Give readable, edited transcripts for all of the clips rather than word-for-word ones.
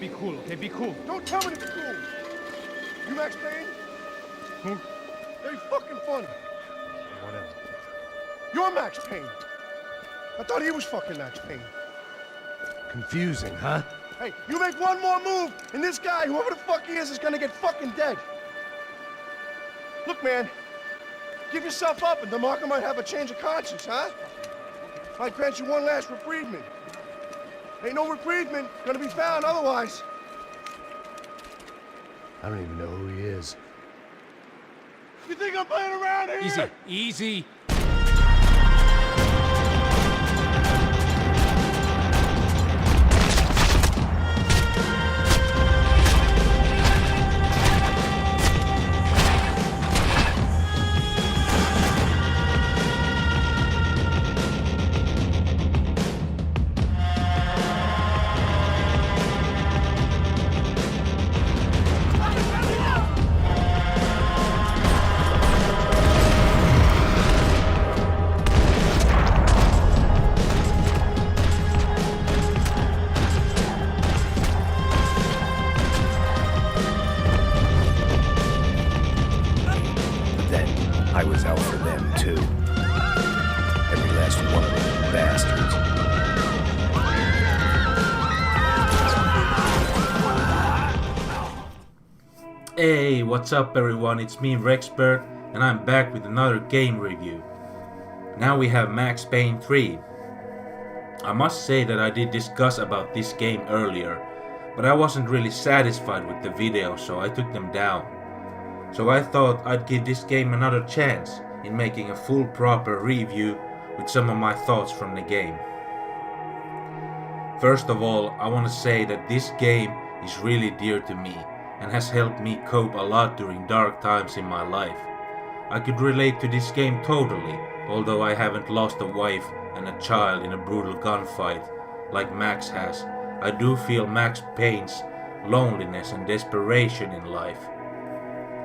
be cool, okay? Be cool. Don't tell me to be cool. You Max Payne? Who? Very fucking funny. Whatever. You're Max Payne. I thought he was fucking Max Payne. Confusing, huh? Hey, you make one more move, and this guy, whoever the fuck he is gonna get fucking dead. Look, man, give yourself up, and DeMarco might have a change of conscience, huh? Might grant you one last reprievement. Ain't no reprievement gonna be found otherwise. I don't even know who he is. You think I'm playing around here? Easy, easy. I was out for them, too. Every last one of them bastards. Hey, what's up everyone, it's me Wrexpert, and I'm back with another game review. Now we have Max Payne 3. I must say that I did discuss about this game earlier, but I wasn't really satisfied with the video, so I took them down. So I thought I'd give this game another chance in making a full proper review with some of my thoughts from the game. First of all, I want to say that this game is really dear to me and has helped me cope a lot during dark times in my life. I could relate to this game totally, although I haven't lost a wife and a child in a brutal gunfight like Max has. I do feel Max Payne's loneliness and desperation in life.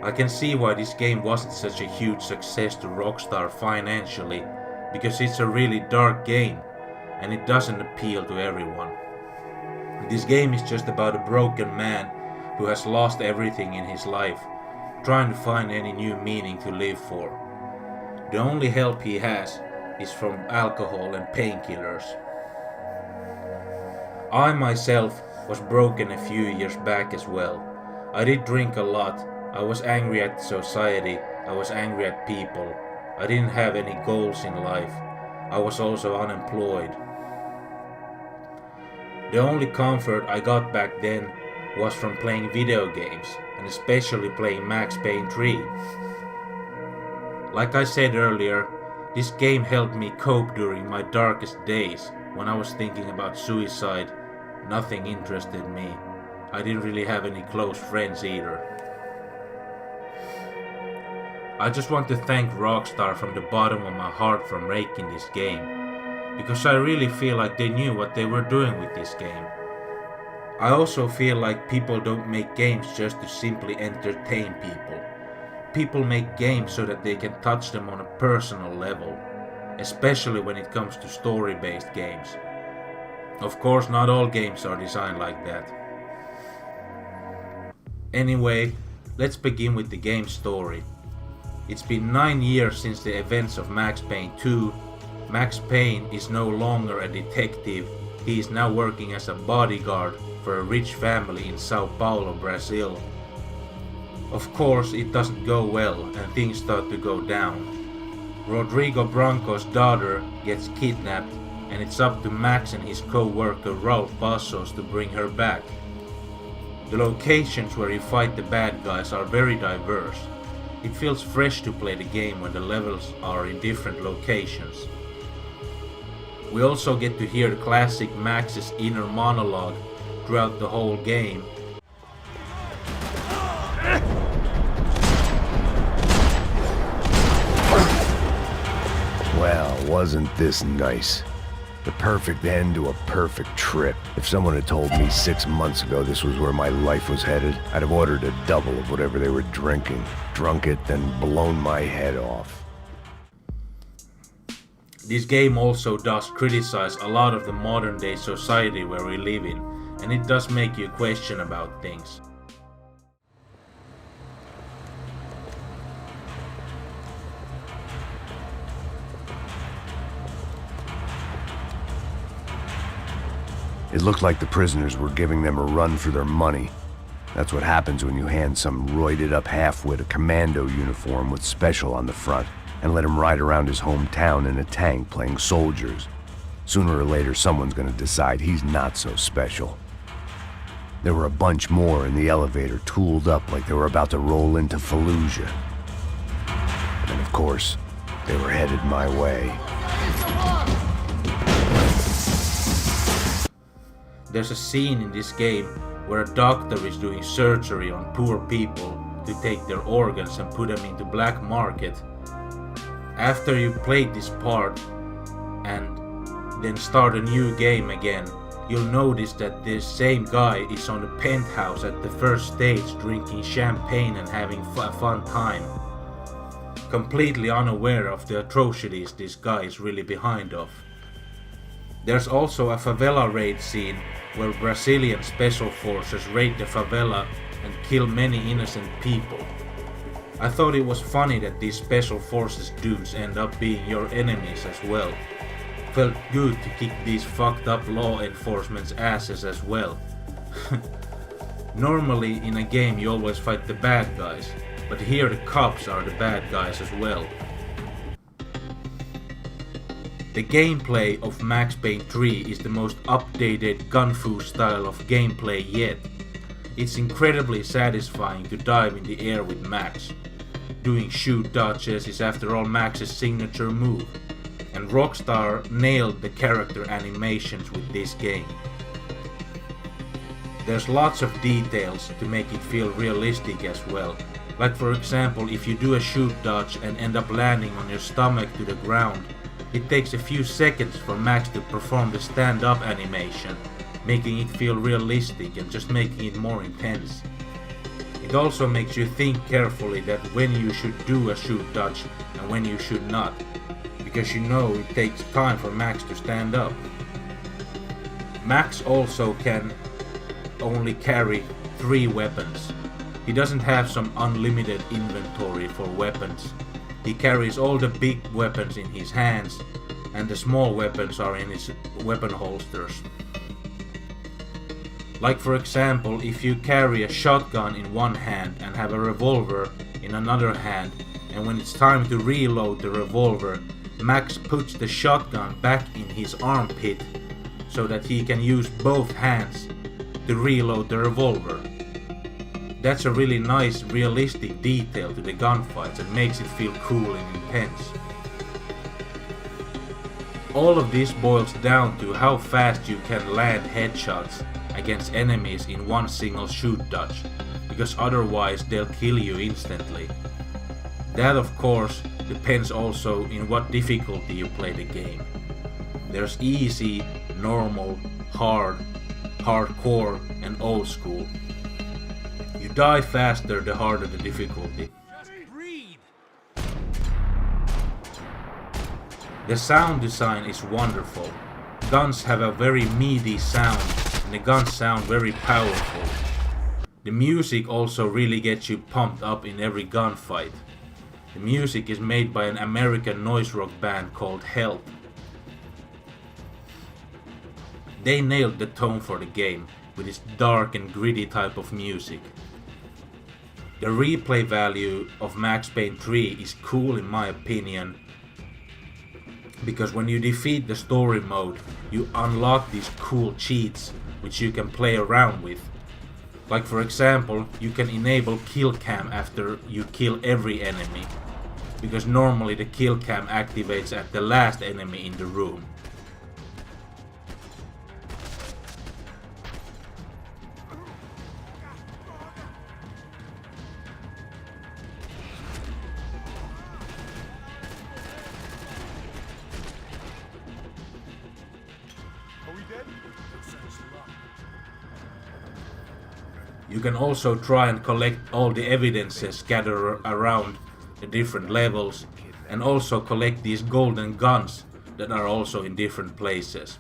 I can see why this game wasn't such a huge success to Rockstar financially, because it's a really dark game and it doesn't appeal to everyone. This game is just about a broken man who has lost everything in his life, trying to find any new meaning to live for. The only help he has is from alcohol and painkillers. I myself was broken a few years back as well. I did drink a lot. I was angry at society, I was angry at people, I didn't have any goals in life, I was also unemployed. The only comfort I got back then was from playing video games, and especially playing Max Payne 3. Like I said earlier, this game helped me cope during my darkest days, when I was thinking about suicide. Nothing interested me. I didn't really have any close friends either. I just want to thank Rockstar from the bottom of my heart for making this game, because I really feel like they knew what they were doing with this game. I also feel like people don't make games just to simply entertain people. People make games so that they can touch them on a personal level, especially when it comes to story-based games. Of course, not all games are designed like that. Anyway, let's begin with the game's story. It's been 9 years since the events of Max Payne 2. Max Payne is no longer a detective, he is now working as a bodyguard for a rich family in Sao Paulo, Brazil. Of course, it doesn't go well and things start to go down. Rodrigo Branco's daughter gets kidnapped and it's up to Max and his co-worker Ralph Bassos to bring her back. The locations where you fight the bad guys are very diverse. It feels fresh to play the game when the levels are in different locations. We also get to hear the classic Max's inner monologue throughout the whole game. Well, wasn't this nice? The perfect end to a perfect trip. If someone had told me 6 months ago this was where my life was headed, I'd have ordered a double of whatever they were drinking, drunk it, then blown my head off. This game also does criticize a lot of the modern day society where we live in, and it does make you question about things. It looked like the prisoners were giving them a run for their money. That's what happens when you hand some roided-up halfwit a commando uniform with special on the front and let him ride around his hometown in a tank playing soldiers. Sooner or later, someone's gonna decide he's not so special. There were a bunch more in the elevator, tooled up like they were about to roll into Fallujah. And of course, they were headed my way. There's a scene in this game where a doctor is doing surgery on poor people to take their organs and put them into black market. After you played this part and then start a new game again, you'll notice that this same guy is on the penthouse at the first stage drinking champagne and having a fun time. Completely unaware of the atrocities this guy is really behind of. There's also a favela raid scene where Brazilian special forces raid the favela and kill many innocent people. I thought it was funny that these special forces dudes end up being your enemies as well. Felt good to kick these fucked up law enforcement's asses as well. Normally in a game you always fight the bad guys, but here the cops are the bad guys as well. The gameplay of Max Payne 3 is the most updated gun-fu style of gameplay yet. It's incredibly satisfying to dive in the air with Max. Doing shoot dodges is after all Max's signature move, and Rockstar nailed the character animations with this game. There's lots of details to make it feel realistic as well. Like for example, if you do a shoot dodge and end up landing on your stomach to the ground, it takes a few seconds for Max to perform the stand-up animation, making it feel realistic and just making it more intense. It also makes you think carefully that when you should do a shoot dodge and when you should not, because you know it takes time for Max to stand up. Max also can only carry 3 weapons. He doesn't have some unlimited inventory for weapons. He carries all the big weapons in his hands, and the small weapons are in his weapon holsters. Like for example, if you carry a shotgun in one hand and have a revolver in another hand, and when it's time to reload the revolver, Max puts the shotgun back in his armpit so that he can use both hands to reload the revolver. That's a really nice, realistic detail to the gunfights and makes it feel cool and intense. All of this boils down to how fast you can land headshots against enemies in one single shoot dodge, because otherwise they'll kill you instantly. That of course depends also in what difficulty you play the game. There's easy, normal, hard, hardcore and old school. You die faster the harder the difficulty. The sound design is wonderful. Guns have a very meaty sound and the guns sound very powerful. The music also really gets you pumped up in every gunfight. The music is made by an American noise rock band called Health. They nailed the tone for the game with its dark and gritty type of music. The replay value of Max Payne 3 is cool in my opinion, because when you defeat the story mode, you unlock these cool cheats which you can play around with. Like for example, you can enable kill cam after you kill every enemy, because normally the kill cam activates at the last enemy in the room. You can also try and collect all the evidences scattered around the different levels, and also collect these golden guns that are also in different places.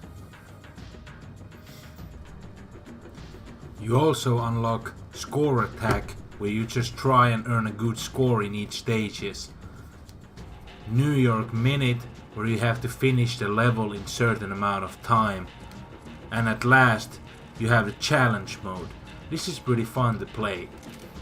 You also unlock Score Attack, where you just try and earn a good score in each stages. New York Minute, where you have to finish the level in certain amount of time. And at last, you have the Challenge mode. This is pretty fun to play.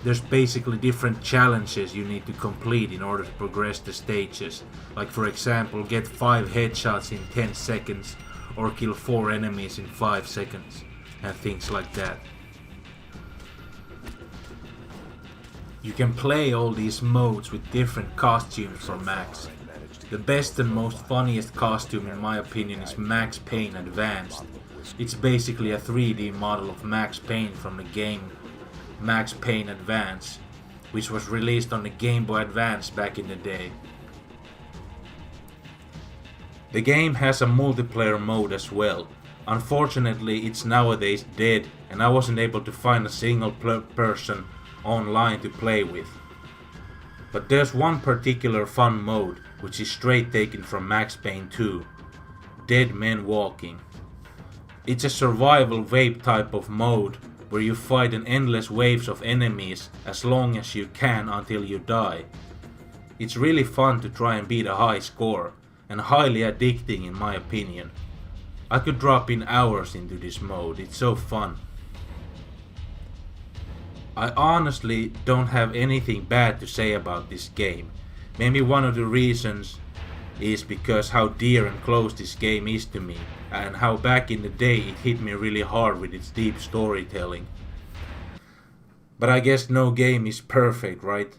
There's basically different challenges you need to complete in order to progress the stages. Like for example, get 5 headshots in 10 seconds, or kill 4 enemies in 5 seconds, and things like that. You can play all these modes with different costumes for Max. The best and most funniest costume in my opinion is Max Payne Advanced. It's basically a 3D model of Max Payne from the game Max Payne Advance, which was released on the Game Boy Advance back in the day. The game has a multiplayer mode as well. Unfortunately, it's nowadays dead and I wasn't able to find a single person online to play with. But there's one particular fun mode which is straight taken from Max Payne 2, Dead Men Walking. It's a survival wave type of mode where you fight an endless waves of enemies as long as you can until you die. It's really fun to try and beat a high score, and highly addicting in my opinion. I could drop in hours into this mode, it's so fun. I honestly don't have anything bad to say about this game. Maybe one of the reasons is because how dear and close this game is to me, and how back in the day it hit me really hard with its deep storytelling. But I guess no game is perfect, right?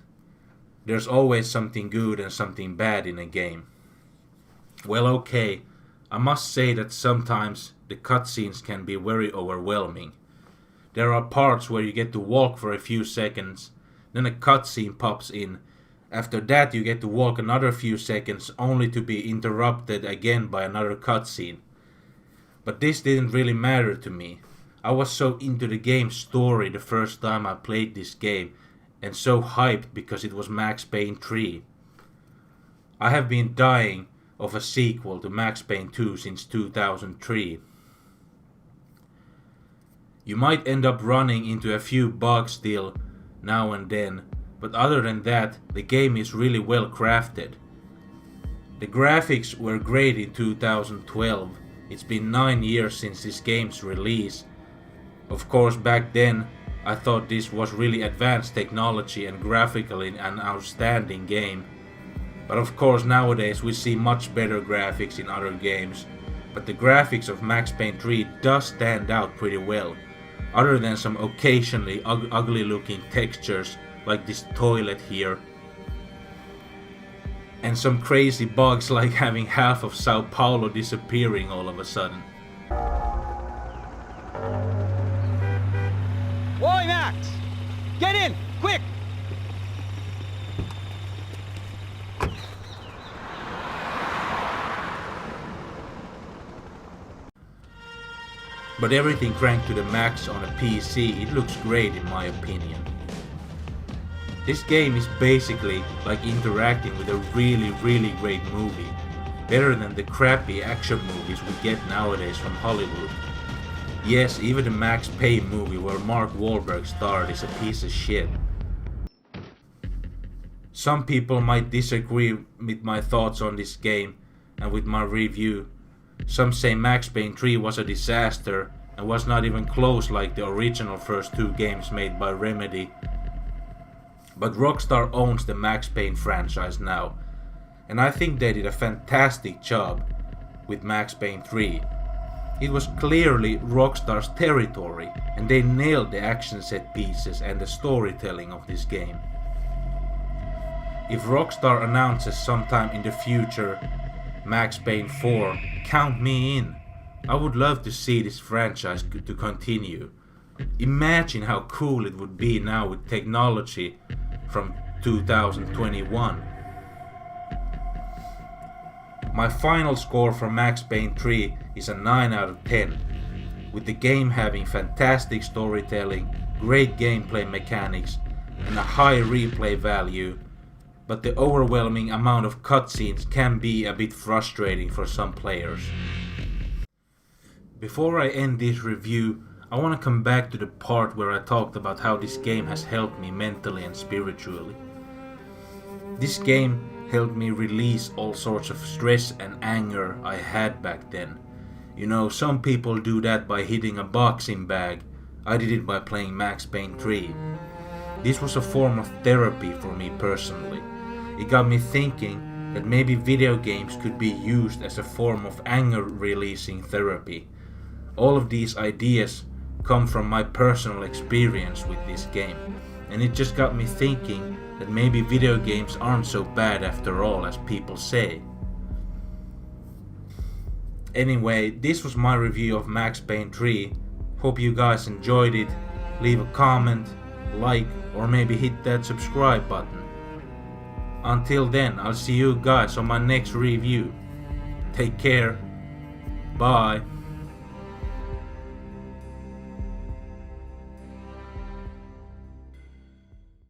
There's always something good and something bad in a game. Well, okay, I must say that sometimes the cutscenes can be very overwhelming. There are parts where you get to walk for a few seconds, then a cutscene pops in. After that you get to walk another few seconds only to be interrupted again by another cutscene. But this didn't really matter to me. I was so into the game's story the first time I played this game, and so hyped because it was Max Payne 3. I have been dying of a sequel to Max Payne 2 since 2003. You might end up running into a few bugs still now and then, but other than that, the game is really well crafted. The graphics were great in 2012. It's been 9 years since this game's release. Of course, back then I thought this was really advanced technology and graphically an outstanding game. But of course nowadays we see much better graphics in other games. But the graphics of Max Payne 3 does stand out pretty well. Other than some occasionally ugly looking textures like this toilet here. And some crazy bugs like having half of Sao Paulo disappearing all of a sudden. Wally Max! Get in! Quick! But everything cranked to the max on a PC, it looks great in my opinion. This game is basically like interacting with a really great movie. Better than the crappy action movies we get nowadays from Hollywood. Yes, even the Max Payne movie where Mark Wahlberg starred is a piece of shit. Some people might disagree with my thoughts on this game and with my review. Some say Max Payne 3 was a disaster and was not even close like the original first 2 games made by Remedy. But Rockstar owns the Max Payne franchise now, and I think they did a fantastic job with Max Payne 3. It was clearly Rockstar's territory, and they nailed the action set pieces and the storytelling of this game. If Rockstar announces sometime in the future Max Payne 4, count me in. I would love to see this franchise to continue. Imagine how cool it would be now with technology from 2021. My final score for Max Payne 3 is a 9 out of 10, with the game having fantastic storytelling, great gameplay mechanics, and a high replay value, but the overwhelming amount of cutscenes can be a bit frustrating for some players. Before I end this review, I want to come back to the part where I talked about how this game has helped me mentally and spiritually. This game helped me release all sorts of stress and anger I had back then. You know, some people do that by hitting a boxing bag. I did it by playing Max Payne 3. This was a form of therapy for me personally. It got me thinking that maybe video games could be used as a form of anger releasing therapy. All of these ideas come from my personal experience with this game, and it just got me thinking that maybe video games aren't so bad after all as people say. Anyway, this was my review of Max Payne 3. Hope you guys enjoyed it. Leave a comment, like, or maybe hit that subscribe button. Until then, I'll see you guys on my next review. Take care. Bye.